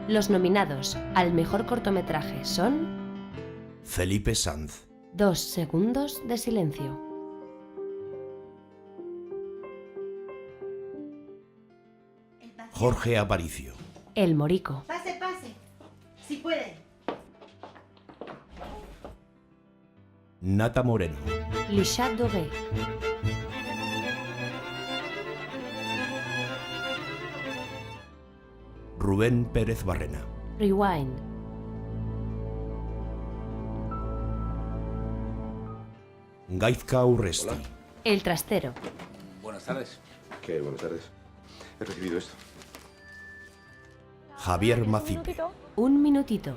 Los nominados al mejor cortometraje son... Felipe Sanz. 2 segundos de silencio. Jorge Aparicio. El Morico. Pase, pase. Si puede. Nata Moreno. Le Chat Doré. Rubén Pérez Barrena. Rewind. Gaizka Urresti. Hola. El Trastero. Buenas tardes. ¿Qué? Buenas tardes. He recibido esto. Javier Macipe. Un minutito.